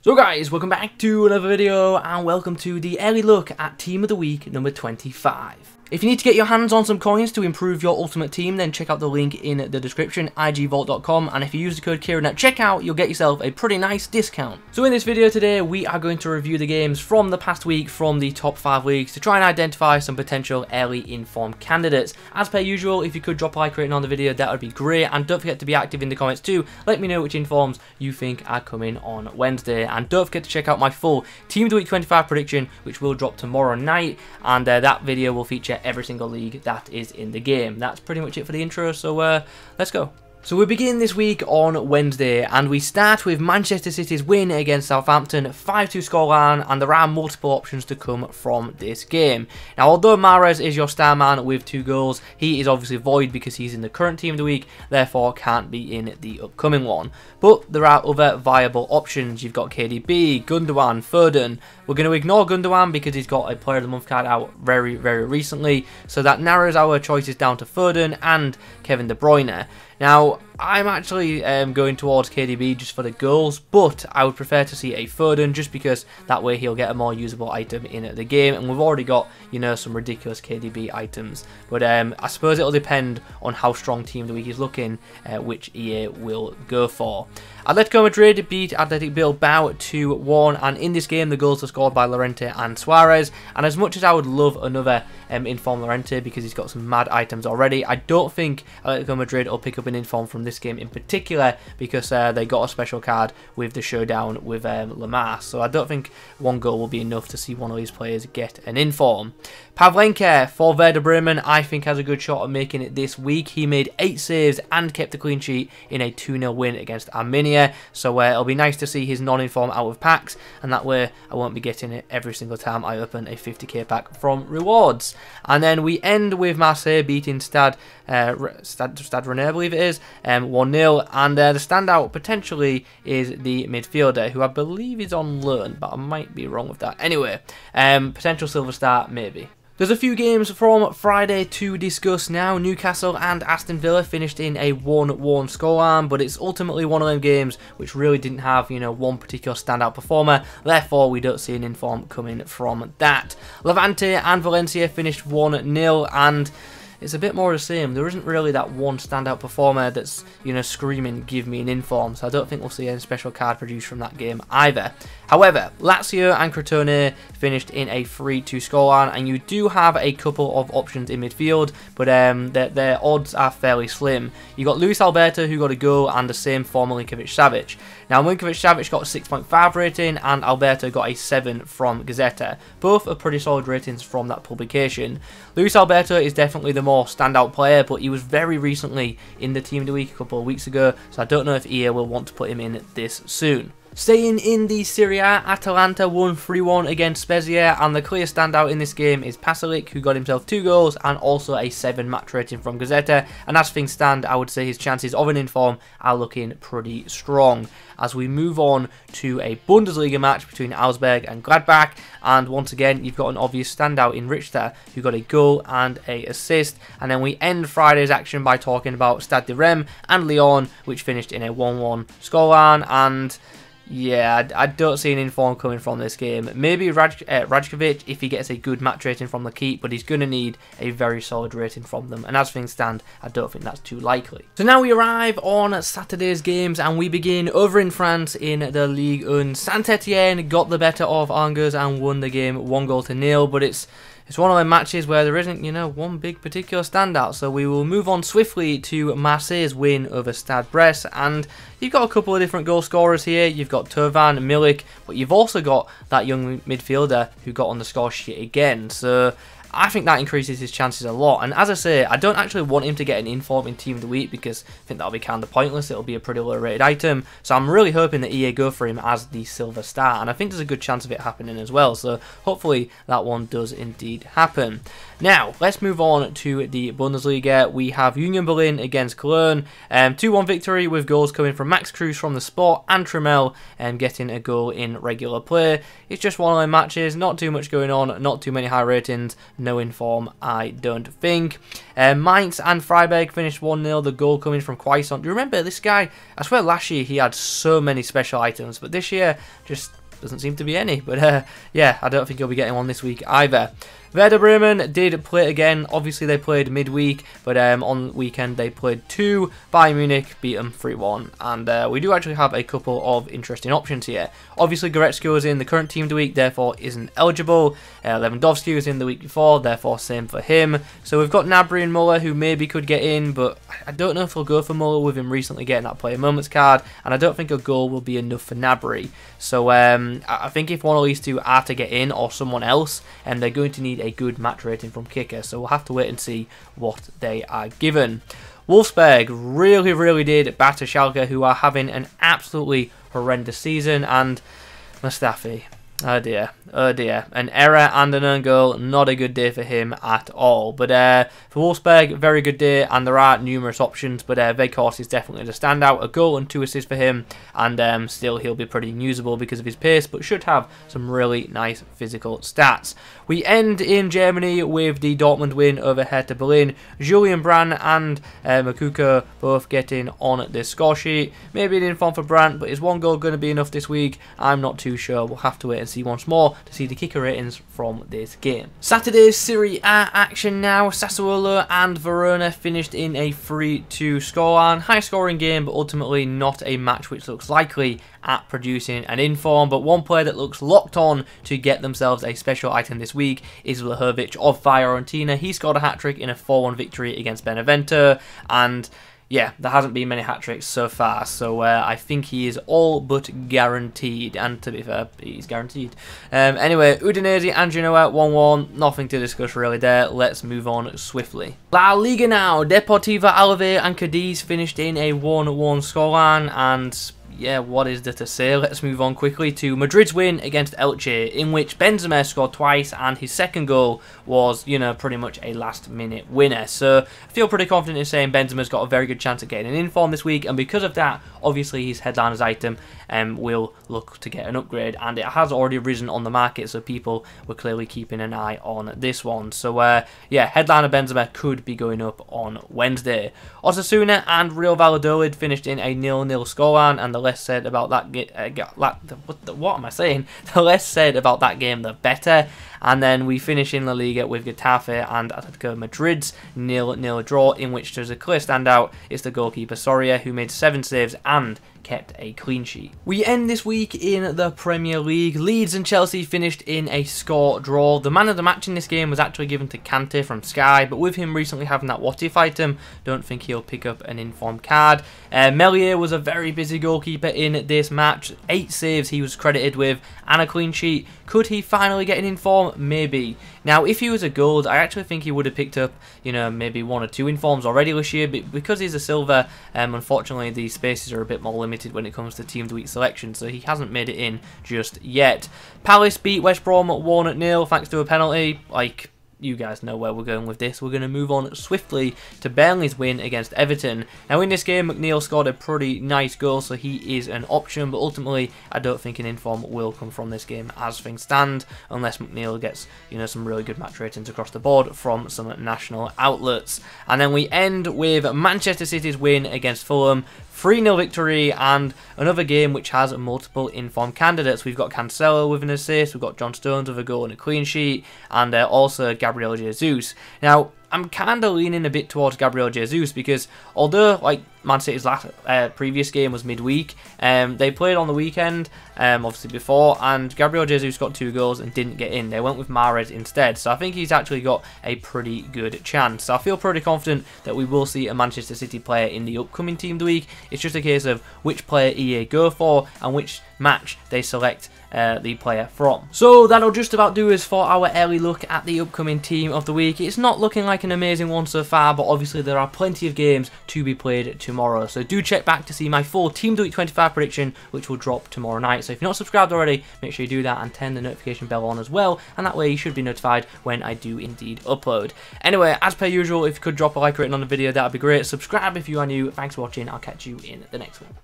So guys, welcome back to another video and welcome to the early look at Team of the Week number 25. If you need to get your hands on some coins to improve your ultimate team, then check out the link in the description, igvault.com, and if you use the code Kieron at checkout, you'll get yourself a pretty nice discount. So in this video today, we are going to review the games from the past week from the top 5 leagues to try and identify some potential early inform candidates. As per usual, if you could drop a like rating on the video, that would be great, and don't forget to be active in the comments too. Let me know which informs you think are coming on Wednesday, and don't forget to check out my full Team of the Week 25 prediction, which will drop tomorrow night, and that video will feature every single league that is in the game. That's pretty much it for the intro, so let's go. So we begin this week on Wednesday, and we start with Manchester City's win against Southampton, 5-2 scoreline, and there are multiple options to come from this game. Now, although Mahrez is your star man with 2 goals, he is obviously void because he's in the current Team of the Week, therefore can't be in the upcoming one. But there are other viable options. You've got KDB, Gundogan, Foden. We're going to ignore Gundogan because he's got a Player of the Month card out very recently, so that narrows our choices down to Foden and Kevin De Bruyne. Now, I'm actually going towards KDB just for the goals, but I would prefer to see a Foden just because that way he'll get a more usable item in the game, and we've already got, you know, some ridiculous KDB items. But I suppose it'll depend on how strong Team of the Week is looking, which EA will go for. Atletico Madrid beat Athletic Bilbao 2-1, and in this game the goals were scored by Llorente and Suarez, and as much as I would love another inform Llorente because he's got some mad items already, I don't think Atletico Madrid will pick up an inform from this game in particular because they got a special card with the showdown with Lamar, so I don't think one goal will be enough to see one of these players get an inform. Pavlenka for Werder Bremen, I think, has a good shot at making it this week. He made 8 saves and kept a clean sheet in a 2-0 win against Arminia, so it'll be nice to see his non-inform out of packs, and that way I won't be getting it every single time I open a 50k pack from rewards. And then we end with Marseille beating Stade Rennais, I believe it is, 1-0, and the standout potentially is the midfielder, who I believe is on loan, but I might be wrong with that. Anyway, potential silver star maybe. There's a few games from Friday to discuss now. Newcastle and Aston Villa finished in a 1-1 scoreline, but it's ultimately one of them games which really didn't have, you know, one particular standout performer, therefore we don't see an inform coming from that. Levante and Valencia finished 1-0, and it's a bit more of the same. There isn't really that one standout performer that's, you know, screaming, give me an inform, so I don't think we'll see any special card produced from that game either. However, Lazio and Crotone finished in a 3-2 scoreline, and you do have a couple of options in midfield, but their odds are fairly slim. You got Luis Alberto, who got a goal, and the same for Milinkovic-Savic. Now, Milinkovic-Savic got a 6.5 rating, and Alberto got a 7 from Gazzetta. Both are pretty solid ratings from that publication. Luis Alberto is definitely the more standout player, but he was very recently in the Team of the Week a couple of weeks ago, so I don't know if EA will want to put him in this soon. Staying in the Serie A, Atalanta won 3-1 against Spezia, and the clear standout in this game is Pasalic, who got himself 2 goals and also a 7 match rating from Gazzetta, and as things stand, I would say his chances of an inform are looking pretty strong. As we move on to a Bundesliga match between Augsburg and Gladbach, and once again you've got an obvious standout in Richter, who got a goal and an assist, and then we end Friday's action by talking about Stade de Reims and Lyon, which finished in a 1-1 scoreline, and yeah, I don't see an inform coming from this game. Maybe Rajkovic if he gets a good match rating from the keep, but he's going to need a very solid rating from them, and as things stand, I don't think that's too likely. So now we arrive on Saturday's games, and we begin over in France in the Ligue 1. Saint-Etienne got the better of Angers and won the game 1-0, but it's one of them matches where there isn't, you know, one big particular standout, so we will move on swiftly to Marseille's win over Stade Brest, and you've got a couple of different goal scorers here. You've got Totw, Milik, but you've also got that young midfielder who got on the score sheet again, so I think that increases his chances a lot. And as I say, I don't actually want him to get an inform in Team of the Week because I think that'll be kind of pointless. It'll be a pretty low rated item. So I'm really hoping that EA go for him as the silver star, and I think there's a good chance of it happening as well. So hopefully that one does indeed happen. Now, let's move on to the Bundesliga. We have Union Berlin against Cologne. 2-1 victory with goals coming from Max Kruse from the spot and Trammell getting a goal in regular play. It's just one of those matches, not too much going on, not too many high ratings, no inform, I don't think. Mainz and Freiburg finished 1-0, the goal coming from Quaison. Do you remember this guy? I swear last year he had so many special items, but this year just doesn't seem to be any. But yeah, I don't think he'll be getting one this week either. Werder Bremen did play again. Obviously, they played midweek, but on the weekend they played 2. Bayern Munich beat them 3-1. And we do actually have a couple of interesting options here. Obviously, Goretzka was in the current team of the week, therefore isn't eligible. Lewandowski was in the week before, therefore same for him. So we've got Gnabry and Muller, who maybe could get in, but I don't know if we'll go for Muller with him recently getting that player moments card, and I don't think a goal will be enough for Gnabry. So I think if one of these two are to get in, or someone else, they're going to need a good match rating from kicker, so we'll have to wait and see what they are given. Wolfsburg really did batter Schalke, who are having an absolutely horrendous season, and Mustafi, oh dear, an error and an own goal, not a good day for him at all. But for Wolfsburg, very good day, and there are numerous options, but Weghorst is definitely the standout. A goal and 2 assists for him, and still he'll be pretty usable because of his pace, but should have some really nice physical stats. We end in Germany with the Dortmund win over Hertha Berlin. Julian Brandt and Makuko both getting on the score sheet. Maybe an inform for Brandt, but is 1 goal going to be enough this week? I'm not too sure. We'll have to wait and see once more to see the kicker ratings from this game. Saturday's Serie A action now. Sassuolo and Verona finished in a 3-2 scoreline. High scoring game, but ultimately not a match which looks likely at producing an inform. But one player that looks locked on to get themselves a special item this week is Vlahovic of Fiorentina. He scored a hat-trick in a 4-1 victory against Benevento, and yeah, there hasn't been many hat-tricks so far, so I think he is all but guaranteed, and to be fair, he's guaranteed. Anyway, Udinese and Genoa 1-1, nothing to discuss really there. Let's move on swiftly. La Liga now. Deportivo Alavés and Cadiz finished in a 1-1 scoreline, and yeah, what is there to say? Let's move on quickly to Madrid's win against Elche, in which Benzema scored twice, and his second goal was, you know, pretty much a last-minute winner. So I feel pretty confident in saying Benzema's got a very good chance of getting an inform this week, and because of that, obviously his headliner's item will look to get an upgrade, and it has already risen on the market, so people were clearly keeping an eye on this one. So yeah, headliner Benzema could be going up on Wednesday. Osasuna and Real Valladolid finished in a 0-0 scoreline, and the less said about that what am I saying? The less said about that game, the better. And then we finish in La Liga with Getafe and Atletico Madrid's 0-0 draw, in which there's a clear standout. It's the goalkeeper Soria, who made 7 saves and kept a clean sheet. We end this week in the Premier League. Leeds and Chelsea finished in a score draw. The man of the match in this game was actually given to Kante from Sky, but with him recently having that what if item, don't think he'll pick up an informed card. Meslier was a very busy goalkeeper in this match. 8 saves he was credited with and a clean sheet. Could he finally get an inform? Maybe. Now, if he was a gold, I actually think he would have picked up, you know, maybe 1 or 2 informs already this year, but because he's a silver, unfortunately the spaces are a bit more limited when it comes to team of the week selection, so he hasn't made it in just yet. Palace beat West Brom 1-0 thanks to a penalty. Like, you guys know where we're going with this. We're going to move on swiftly to Burnley's win against Everton. Now in this game, McNeil scored a pretty nice goal, so he is an option, but ultimately I don't think an inform will come from this game as things stand, unless McNeil gets, you know, some really good match ratings across the board from some national outlets. And then we end with Manchester City's win against Fulham. 3-0 victory, and another game which has multiple informed candidates. We've got Cancelo with an assist, we've got John Stones with a goal and a clean sheet, and also Gabriel Jesus. Now, I'm kind of leaning a bit towards Gabriel Jesus because although like Man City's last previous game was midweek, they played on the weekend, obviously before, and Gabriel Jesus got 2 goals and didn't get in. They went with Mahrez instead, so I think he's actually got a pretty good chance. So I feel pretty confident that we will see a Manchester City player in the upcoming team of the week. It's just a case of which player EA go for and which match they select the player from. So that'll just about do us for our early look at the upcoming team of the week. It's not looking like an amazing one so far, but obviously there are plenty of games to be played tomorrow. So do check back to see my full Team of the Week 25 prediction, which will drop tomorrow night. So if you're not subscribed already, make sure you do that and turn the notification bell on as well, and that way you should be notified when I do indeed upload. Anyway, as per usual, if you could drop a like rating on the video, that would be great. Subscribe if you are new. Thanks for watching. I'll catch you in the next one.